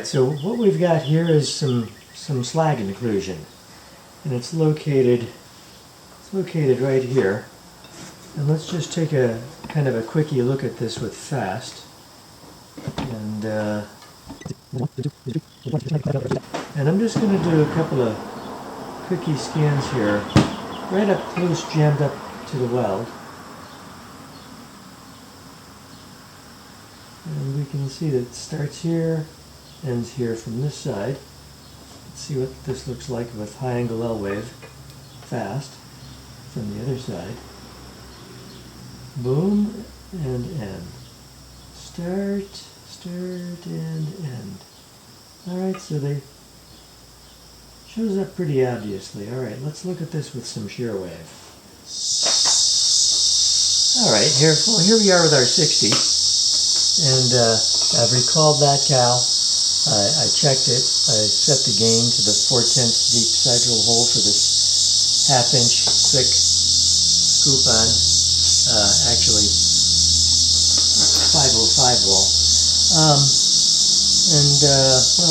Alright, so what we've got here is some slag inclusion. And it's located right here. And let's just take a kind of a quickie look at this with fast. And I'm just going to do a couple of quickie scans here, right up close, jammed up to the weld. And we can see that it starts here, ends here from this side. Let's see what this looks like with high angle L wave, fast, from the other side. Boom, and end. Start, and end. Alright, so they shows up pretty obviously. Alright, let's look at this with some shear wave. Alright, here we are with our 60. And I've recalled that cow. I checked it. I set the gain to the 4/10 deep sagittal hole for this 1/2 inch thick scoop on. Actually, 505 wall. Well,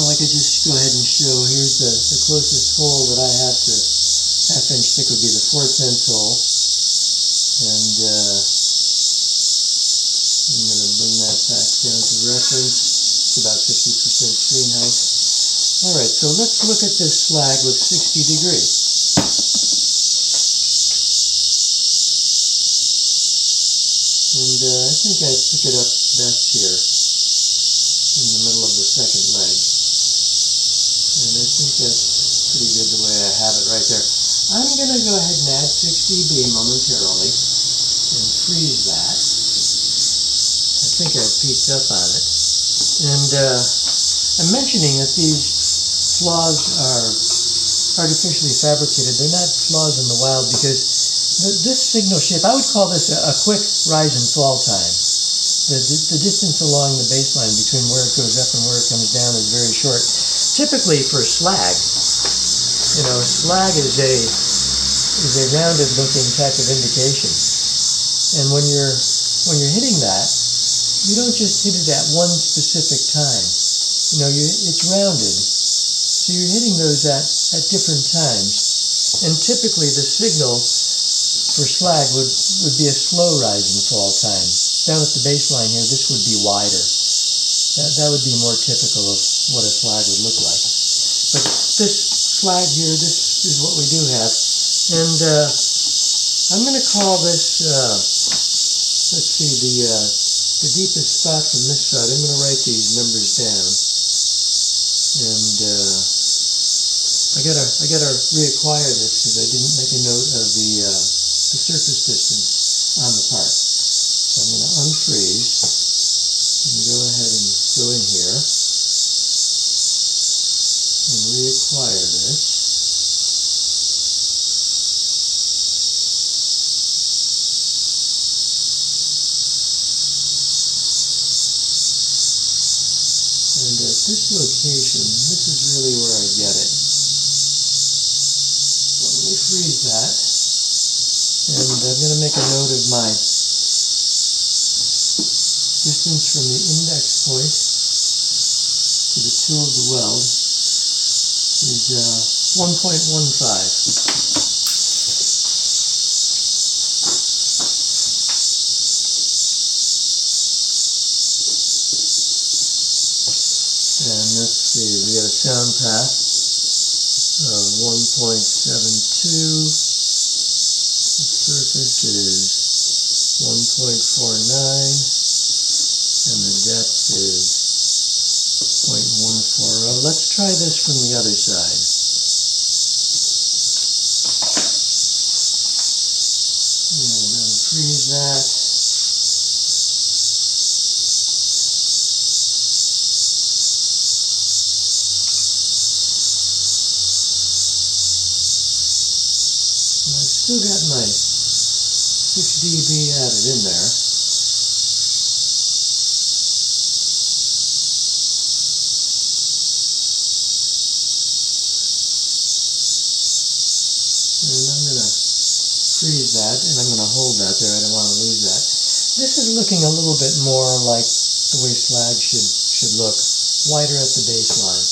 I could just go ahead and show. Here's the closest hole that I have to 1/2 inch thick would be the 4/10 hole. And I'm going to bring that back down to reference. It's about 50% screen height. Alright, so let's look at this slag with 60 degrees. And I think I pick it up best here, in the middle of the second leg. And I think that's pretty good the way I have it right there. I'm going to go ahead and add 6 dB momentarily and freeze that. I think I've peaked up on it. And I'm mentioning that these flaws are artificially fabricated. They're not flaws in the wild because this signal shape, I would call this a quick rise and fall time. The distance along the baseline between where it goes up and where it comes down is very short. Typically for slag, slag is a rounded looking type of indication. And when you're hitting that, you don't just hit it at one specific time. It's rounded. So you're hitting those at different times. And typically the signal for slag would be a slow rise and fall time. Down at the baseline here, this would be wider. That would be more typical of what a slag would look like. But this slag here, this is what we do have. And I'm going to call this, let's see, the deepest spot from this side. I'm going to write these numbers down. And I gotta reacquire this because I didn't make a note of the surface distance on the part. So I'm going to unfreeze and go ahead and go in here and reacquire this. And at this location, this is really where I get it. So let me freeze that. And I'm going to make a note of my distance from the index point to the tool of the weld is 1.15. And let's see, we got a sound path of 1.72. The surface is 1.49. And the depth is 0.140. Let's try this from the other side. And unfreeze that. And I've still got my 6 dB added in there. And I'm going to freeze that, and I'm going to hold that there. I don't want to lose that. This is looking a little bit more like the way slag should look. wider at the baseline.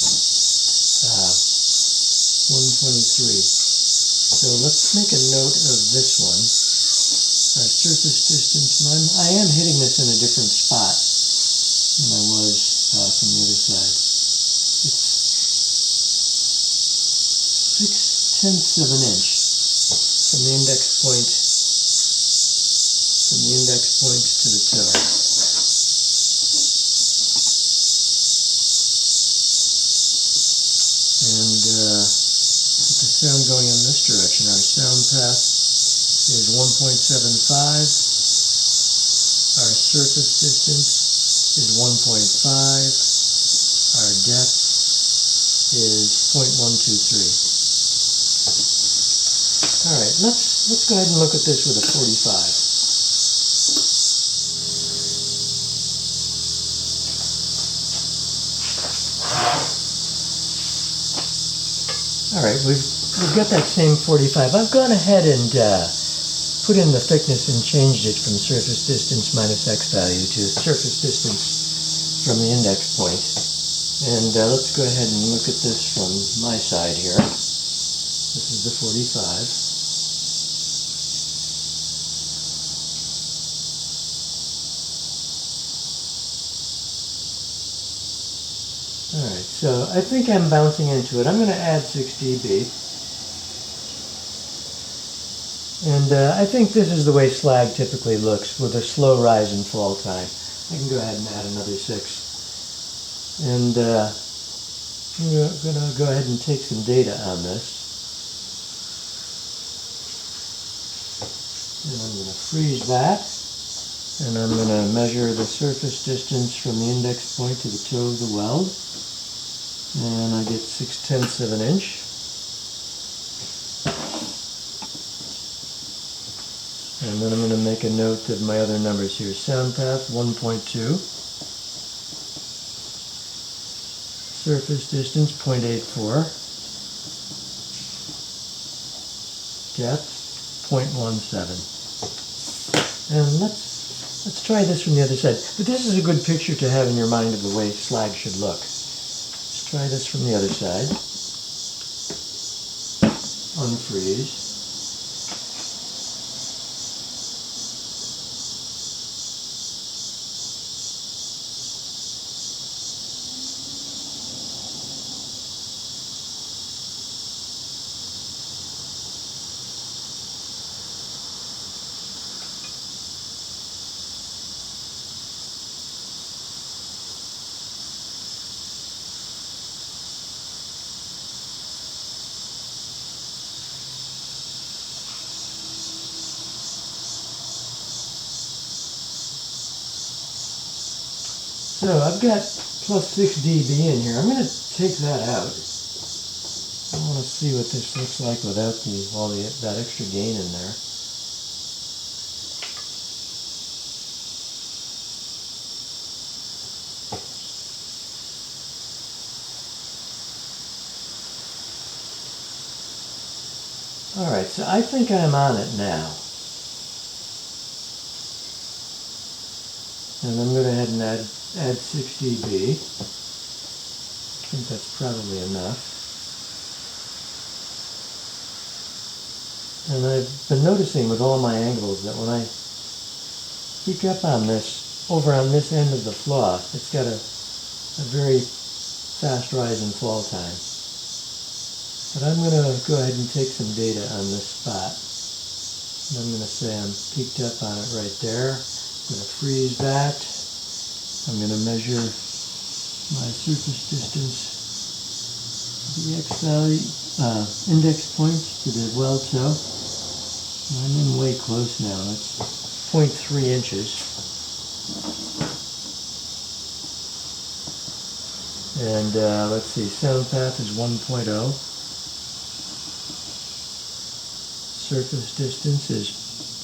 123. So let's make a note of this one. Our surface distance, I am hitting this in a different spot than I was from the other side. It's 6/10 of an inch from the index point to the toe. And with the sound going in this direction, our sound path is 1.75. Our surface distance is 1.5. Our depth is 0.123. All right, let's go ahead and look at this with a 45. All right, we've got that same 45. I've gone ahead and put in the thickness and changed it from surface distance minus x value to surface distance from the index point. And let's go ahead and look at this from my side here. This is the 45. Alright, so I think I'm bouncing into it. I'm going to add 6 dB. And I think this is the way slag typically looks, with a slow rise and fall time. I can go ahead and add another 6. And I'm going to go ahead and take some data on this. And I'm going to freeze that. And I'm going to measure the surface distance from the index point to the toe of the weld. And I get 6/10 of an inch. And then I'm going to make a note of my other numbers here. Sound path 1.2. Surface distance 0.84. Depth 0.17. And let's try this from the other side. But this is a good picture to have in your mind of the way slag should look. Let's try this from the other side. Unfreeze. So I've got plus 6 dB in here. I'm going to take that out. I want to see what this looks like without that extra gain in there. All right, so I think I'm on it now. And I'm going to go ahead and add 6 dB. I think that's probably enough. And I've been noticing with all my angles that when I peek up on this, over on this end of the flaw, it's got a very fast rise and fall time. But I'm going to go ahead and take some data on this spot. And I'm going to say I'm peeked up on it right there. I'm going to freeze that. I'm going to measure my surface distance to the X value, index point to the weld toe. I'm in way close now. It's 0.3 inches. And let's see, sound path is 1.0. Surface distance is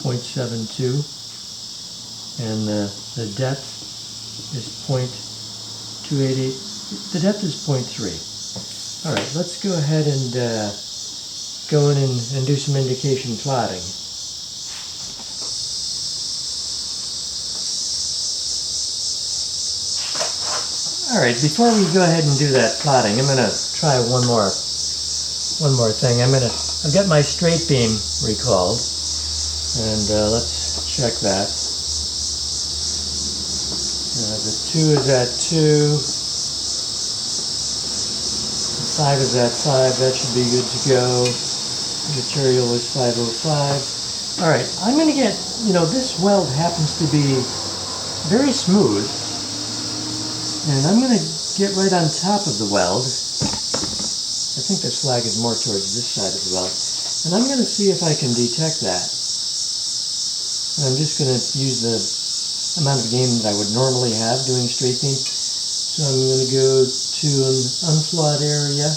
0.72. And the depth is 0.288. The depth is 0.3. All right, let's go ahead and go in and do some indication plotting. Alright, before we go ahead and do that plotting, I'm going to try one more thing. I've got my straight beam recalled, and let's check that. The 2 is at 2, the 5 is at 5, that should be good to go. The material is 505. Alright, I'm going to get, this weld happens to be very smooth, and I'm going to get right on top of the weld. I think the slag is more towards this side of the weld, and I'm going to see if I can detect that. And I'm just going to use the amount of gain that I would normally have doing straight beam. So I'm going to go to an unflawed area,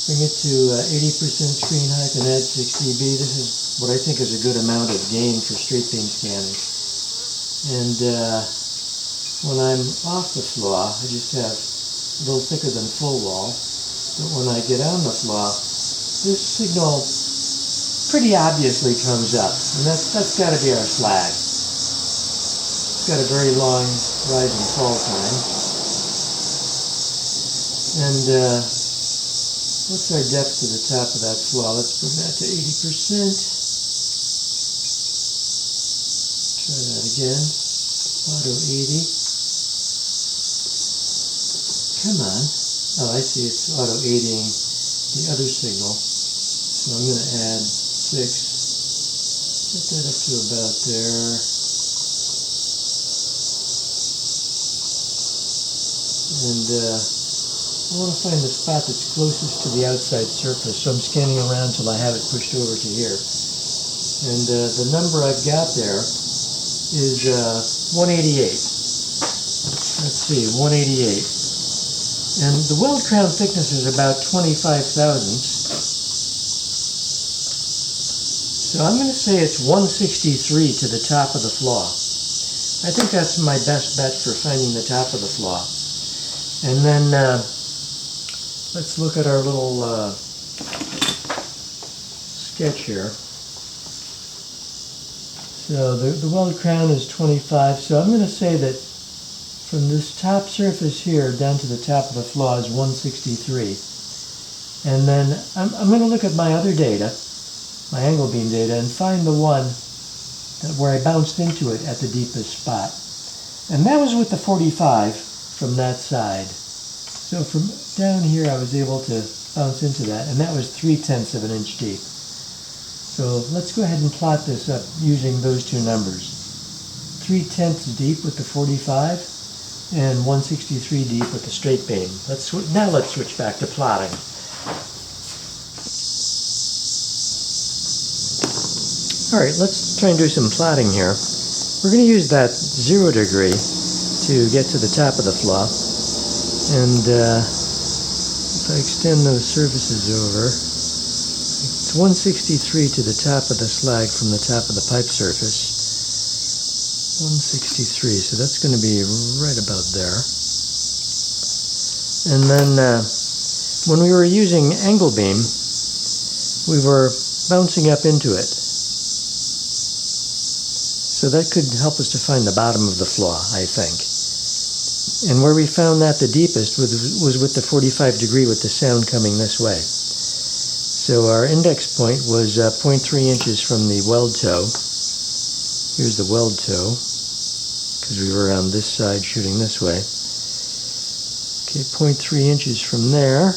bring it to 80% screen height, and add 6 dB. This is what I think is a good amount of gain for straight beam scanning. And when I'm off the flaw, I just have a little thicker than full wall. But when I get on the flaw, this signal pretty obviously comes up. And that's got to be our slag. It's got a very long rise and fall time. And what's our depth to the top of that flaw? Let's bring that to 80%. Try that again. Auto 80. Come on. Oh, I see, it's auto 80ing the other signal. So I'm going to add 6. Get that up to about there. And I want to find the spot that's closest to the outside surface. So I'm scanning around till I have it pushed over to here. And the number I've got there is 188. Let's see, 188. And the weld crown thickness is about 25 thousandths. So I'm going to say it's 163 to the top of the flaw. I think that's my best bet for finding the top of the flaw. And then let's look at our little sketch here. So the weld crown is 25, so I'm going to say that from this top surface here down to the top of the flaw is 163. And then I'm going to look at my other data, my angle beam data, and find the one where I bounced into it at the deepest spot. And that was with the 45 from that side. So from down here I was able to bounce into that, and that was 3/10 of an inch deep. So let's go ahead and plot this up using those two numbers. 3/10 deep with the 45 and 163 deep with the straight beam. Now let's switch back to plotting. Alright, let's try and do some plotting here. We're going to use that 0 degree to get to the top of the flaw. And if I extend those surfaces over, it's 163 to the top of the slag from the top of the pipe surface. 163, so that's going to be right about there. And then when we were using angle beam, we were bouncing up into it. So that could help us to find the bottom of the flaw, I think. And where we found that the deepest was with the 45 degree with the sound coming this way. So our index point was 0.3 inches from the weld toe. Here's the weld toe, because we were on this side shooting this way. Okay, 0.3 inches from there.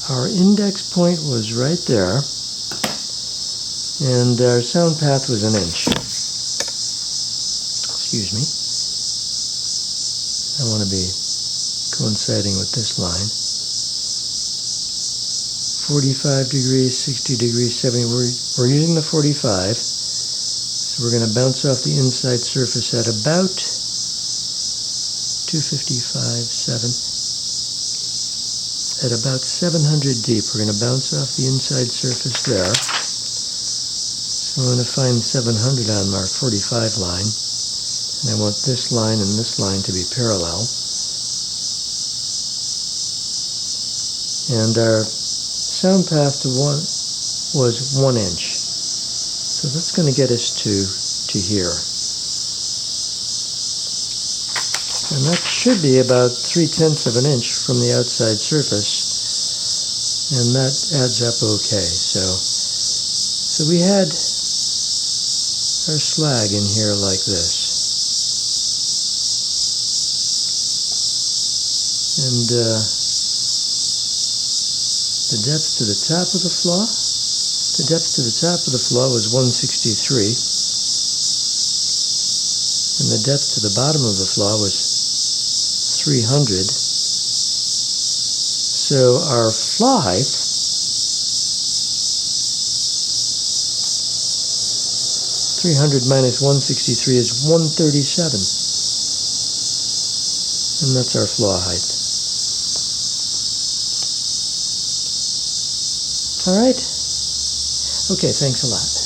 Our index point was right there, and our sound path was 1 inch. Excuse me. I want to be coinciding with this line. 45 degrees, 60 degrees, 70. We're using the 45. So we're going to bounce off the inside surface at about 255, 7. At about 700 deep, we're going to bounce off the inside surface there. So I'm going to find 700 on our 45 line. And I want this line and this line to be parallel. And our sound path to was 1 inch. So that's going to get us to here. And that should be about 3/10 of an inch from the outside surface. And that adds up okay. So we had our slag in here like this. And the depth to the top of the flaw, was 163. And the depth to the bottom of the flaw was 300. So our flaw height (300 minus 163) is 137. And that's our flaw height. All right? Okay, thanks a lot.